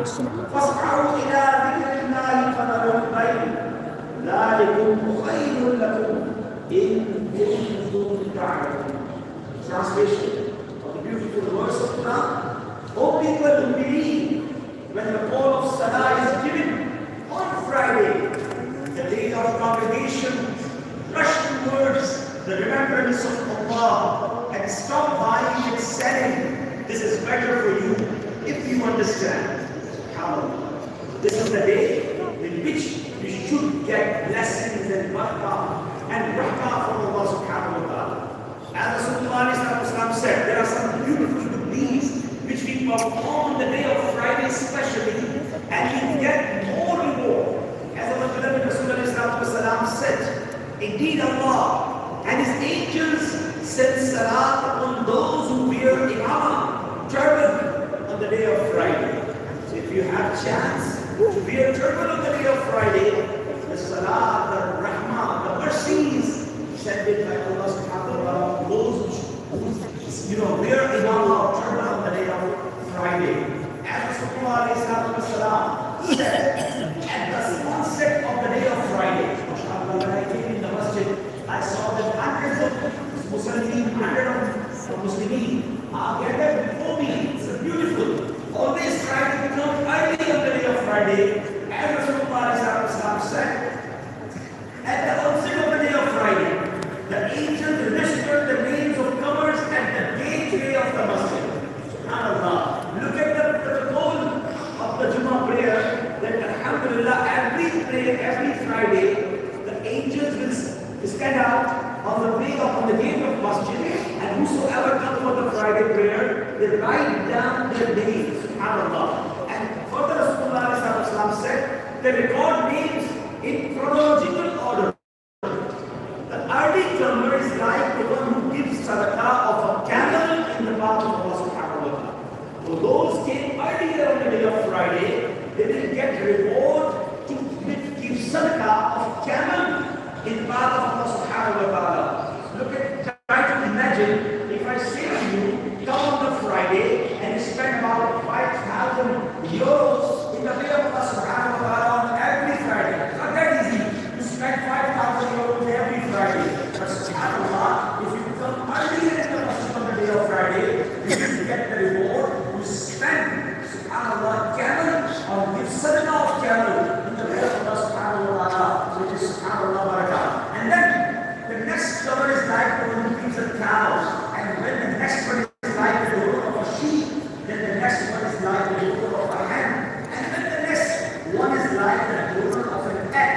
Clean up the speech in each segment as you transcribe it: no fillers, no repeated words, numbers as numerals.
فاسعوا إلى ذكر الله فذروا البيع ذلكم خير لكم إن كنتم تعلمون. Translation of the beautiful verse of Quran. O people who believe, when the call of Salah is given on Friday, the day of congregation, rush towards the remembrance of Allah and stop buying and selling. This is better for you if you understand. This is the day in which you should get blessings and barakah and rahmah from Allah subhanahu wa ta'ala. As Rasulullah said, there are some beautiful deeds which we perform on the day of Friday especially, and we get more reward. As our beloved Rasulullah said, indeed Allah and His angels send salat upon those who wear imamah, turban, on the day of Friday. So if you have chance to wear turban on the day of Friday, the salat, the rahmah, the mercies sent it by Allah subhanahu wa ta'ala, those who wear imamah or turban on the day of Friday. As Rasulullah said, at the sunset of the day of Friday, when I came in the masjid, I saw that hundreds of Muslims are gathered before me. It's beautiful. Always try to come early on the day of Friday. As Rasulullah said, at the outset of the day of Friday, the angels register the names of comers at the gateway of the masjid. SubhanAllah. Look at the protocol of the Jumma prayer, that Alhamdulillah, every Friday, the angels will stand out on the way on the gate of masjid, and whosoever comes for the Friday prayer, they write down their names. SubhanAllah. And further Rasulullah said, they record names in chronological order. The early comer is like the one who gives sadaqah of a camel in the path of Allah subhanahu wa ta'ala. So those came earlier on the day of Friday, they will get reward to give sadaqah of camel in the path of Allah subhanahu wa ta'ala. Try to imagine, if I say to you, come on the Friday and spend about 5,000 euros in the way of Allah subhanahu wa ta'ala on every Friday. It's not that easy to spend 5,000 euros every Friday. But subhanAllah, if you come earlier in the masjid on the day of Friday, you will get the reward to spend, subhanAllah, camel or give sadaqah of camel in the way of Allah subhanahu wa ta'ala, which is subhanAllah barakah. And then the next cover is like the one who keeps a cow, and when the next one is like the door of a sheep, then the next one is like the door of a hen, and then the next one is like the door of an egg.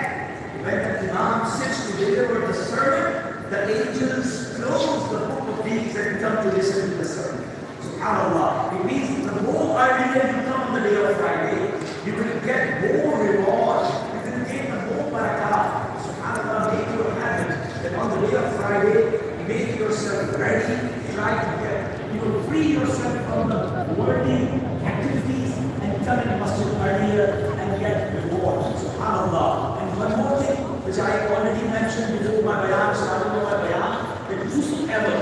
When the Imam sits to deliver the sermon, the angels close the book of deeds and come to listen to the sermon. SubhanAllah. It means the more earlier you come on the day of Friday, you will get more reward, you will get more barakah. SubhanAllah, make your habit that on the day of Friday, make yourself ready, try to get, free yourself from the worldly activities and come in the masjid earlier and get reward. SubhanAllah. And one more thing, which I already mentioned before my bayan, starting with my bayan, that whosoever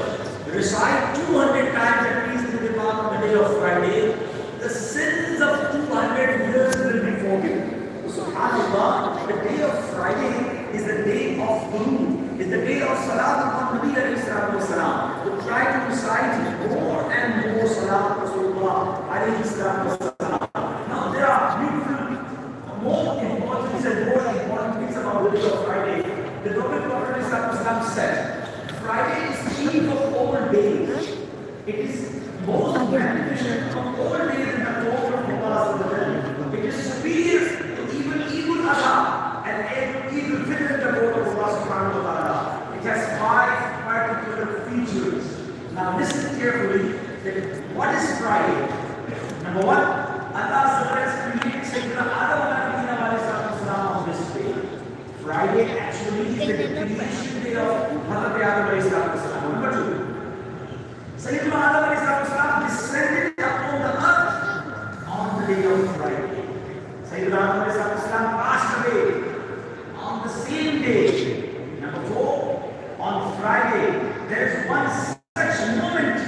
recite 200 times at least in the path on the day of Friday, the sins of 200 years will be forgiven. SubhanAllah, the day of Friday is the day of Guru, is the day of Salat upon Nabi alayhi salatu wasalam. To try to recite more and more Salat Rasulullah alayhi salatu wasalam. Now there are beautiful, more important things about the day of Friday. The Prophet alayhi salatu wasalam said, Friday is eve of all days. It is most beneficial of all days in the court of Allah. It is superior to even Eid al-Adha and Eid al-Fitr in the court of Allah subhanahu wa ta'ala. It has 5 particular features. Now listen carefully. What is Friday? Number 1, Allah created Sayyidina Adam on this day. Friday actually is the creation day of Hazrat Adam alayhi salam. Number 2, Sayyidina Adam alayhi salam descended upon the earth on the day of Friday. Sayyidina Adam alayhi salam passed away on the same day. Number 4, on Friday, there is one such moment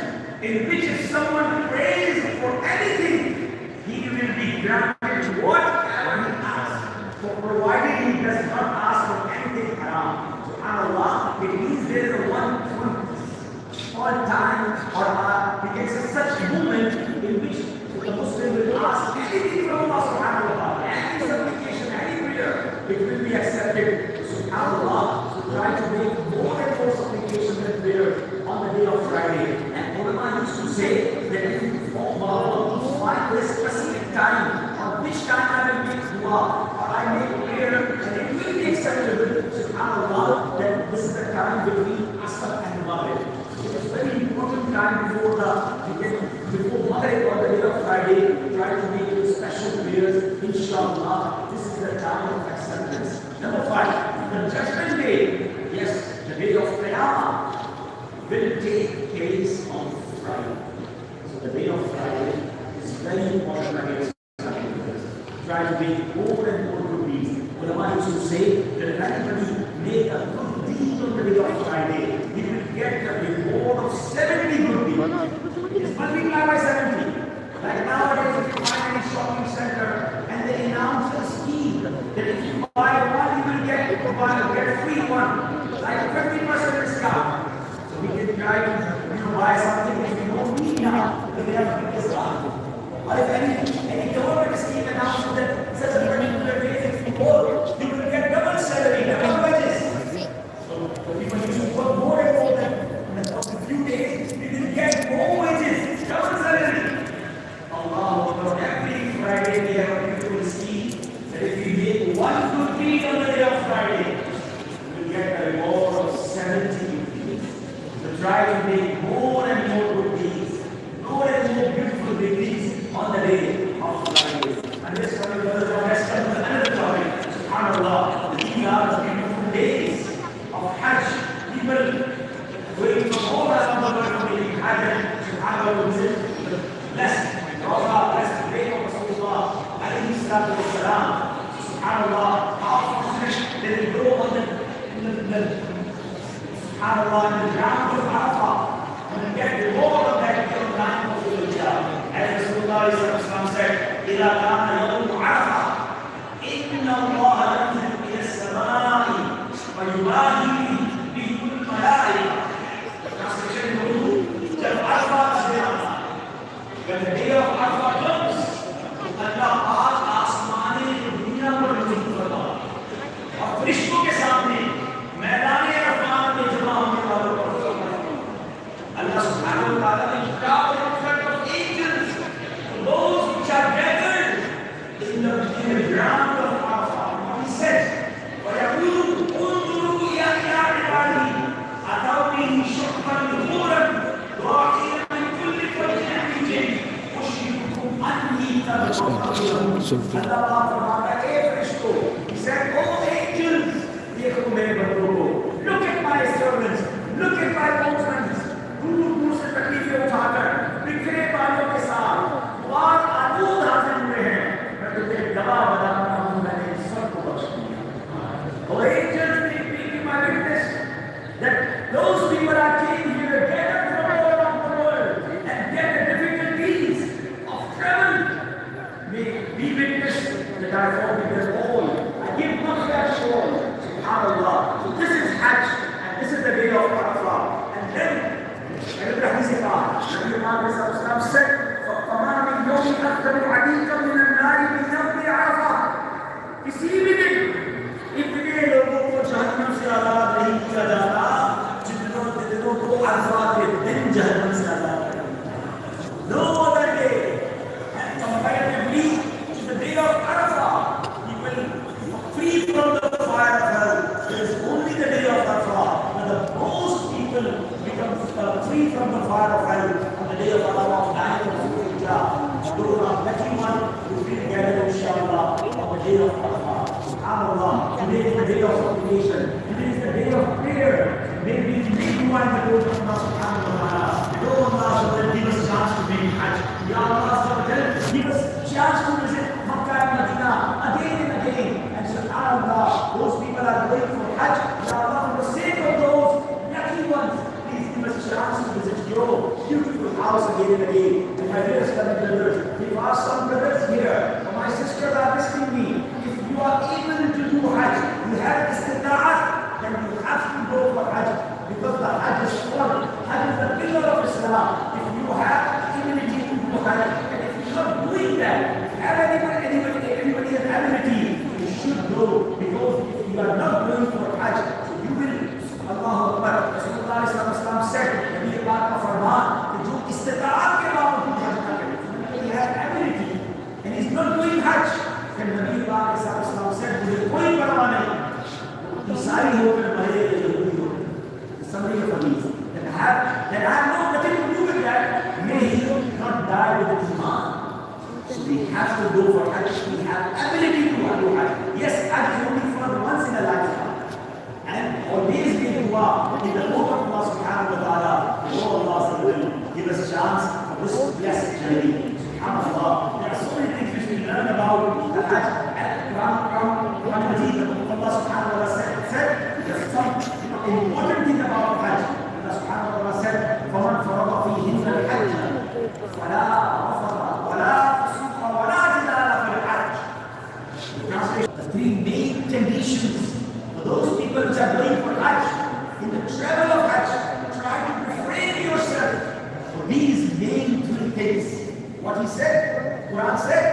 in which if someone prays for anything, he will be granted does not ask for anything haram. SubhanAllah, it means there is a one small time or we can say such moment in which the Muslim will ask anything from Allah subhanahu wa ta'ala, any supplication, any prayer, it will be accepted. SubhanAllah, so try to make more and more supplication and prayer on the day of Friday. And ulama used to say that if you find this specific time, on which time I will make dua, or I make prayer, and it will be acceptable. SubhanAllah, that this is the time between Asr and Maghrib. It is very important time before Maghrib on the day of Friday. Try to make special prayers. Inshallah, this is the time of acceptance. Number 5, the judgment day. Yes, the day of Qiyamah will take place on Friday. So the day of Friday is very important against sacrifice. Try to make more and more good deeds. Ulama used to say that if anybody make a good deed on the day of Friday, he will get a reward of 70 good deeds. It is multiplied by 70. Like nowadays, if you find any shopping center and they announce a scheme that if you buy one, you will get free one, like 50% discount. So we can try to buy something if you don't need now, then we have a discount. Or if any government scheme announces that such a particular day if you work, you will get double salary, double wages. So people used to work more and more than in a few days, you will get more wages, double salary. Allah, every Friday we have a beautiful scheme that if you make one good deed on the day of Friday, you will get a reward of 70 good deeds. So try to make more and more good deeds, more and more beautiful deeds on the day of Friday. And this one is another topic. SubhanAllah, these are the beautiful days of Hajj. People going from all around the world to make Hajj. SubhanAllah, visit the blessed Rawza, blessed grave of Rasulullah, alayhi salatu wa salam. SubhanAllah, how fortunate they will grow on SubhanAllah, in the ground of Arafah, and get the reward of that day of time of Hijjah. As Rasulullah said, إِذَا كَانَ يَوْمُ عَرَفَةٍ إِنَّ اللَّهَ يَنزِلُ إِلَى السَّمَاءِ وَيُبَاهِي بِهِمُ الْمَلَائِكَةُ. Translation: जब Arafah से when the day of Arafah comes, Allah पाक आसमानी दुनिया पर नज़र करता है और फरिश्तों के सामने मैदान अरफात में जमा होने वालों को Allah subhanahu wa ta'ala will crowd in front of angels, those which are gathered in the ground of Arafah. He said, وَيَقُولُ انظُرُوا إِلَى عِبَادِي أَتَوْنِي شُكْرًا ظُهُورًا وَعِيًّا مِنْ كُلِّ فَجٍّ عَمِيقٍ أُشْهِدُكُمْ أَنِّي تَبَرَّأْتُ Allah फरमाता है, फरिश्तों, he said, oh angels, देखो मेरे बंदों को, look at my servants, look at my bones, दूर-दूर से तकलीफें उठाकर बिखरे बालों के साथ बहुत आबूद हाजिर हुए हैं. मैं तुझे गवाह बताता हूँ, मैंने सबको बख्श दिया. और angels be my witness that those people are came here gathered from all around the world and get the difficulties of travel. May be witness that I forgive them all. I give maghfirah to all. SubhanAllah. So this is Hajj and this is the day of Arafah. And then Ibrahim said, فَمَا مِنْ يَوْمٍ أَكْثَرُ عَلِيكَ مِنَ النَّارِ مِنْ يَوْمِ عَرَفَةٍ. किसी भी दिन इतने लोगों को जहन्नम से आज़ाद नहीं किया जाता जितनों को अरफा के दिन जहन्नम से आज़ाद किया. No other day, and comparatively to the day of Arafah, people free from the fire of hell. It is only the day of Arafah when the most people become free from the fire of hell on the day of Arafah, 9th of Hijjah. Those are lucky ones who have anybody has ability, you should go, because if you are not going for Hajj, you will, Allahu Akbar, Rasulullah sallallahu alaihi wasallam said, Nabi Pak ka farman, कि जो इस्तिताअत के बावजूद हज ना करे, he has ability and he is not doing Hajj, then Nabi Pak sallallahu alaihi wasallam said, मुझे कोई परवाह नहीं, ईसाई होकर मरे या यहूदी होकर, somebody of these that have nothing to do with that, may he not die with his iman. So we have to go for Hajj. We have ability to do Hajj. Yes, Hajj is only for once in a lifetime. And always be dua in the hope of Allah subhanahu wa ta'ala. Oh Allah will give us a chance for this blessed journey. SubhanAllah. There are so many things which we learn about the Hajj and from Majid. Allah subhanahu wa ta'ala said, there's some important thing about Hajj. Allah subhanahu wa ta'ala said, فَمَنْ فَرَضَ فِيهِنَّ الْحَجَّ فَلَا رَفَثَ وَلَا فُسُوقَ وَلَا جِدَالَ فِي الْحَجِّ. The three main conditions for those people who are going for Hajj, in the travel of Hajj, try to refrain yourself for these main three things. What he said, Quran said,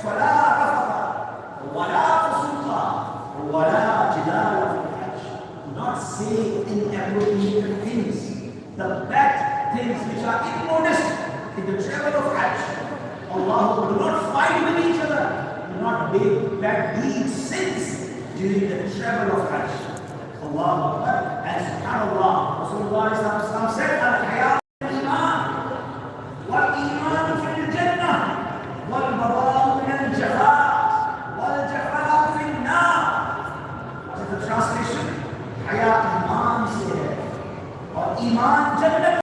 فَلَا رَفَثَ وَلَا فُسُوقَ وَلَا جِدَالَ فِي الْحَجِّ. Not say inappropriate things, the bad things which are immodest in the travel of Hajj. Allah do not fight with each other, do not make bad deeds, sins during the travel of Hajj. Allah Akbar. And subhanAllah, Rasulullah said, Al-Hayat al-Iman, wal-Iman fil-Jannah, wal-Bara'u min-al-Jafa, wal-Jafa fil-Nar. What is the translation? Hayat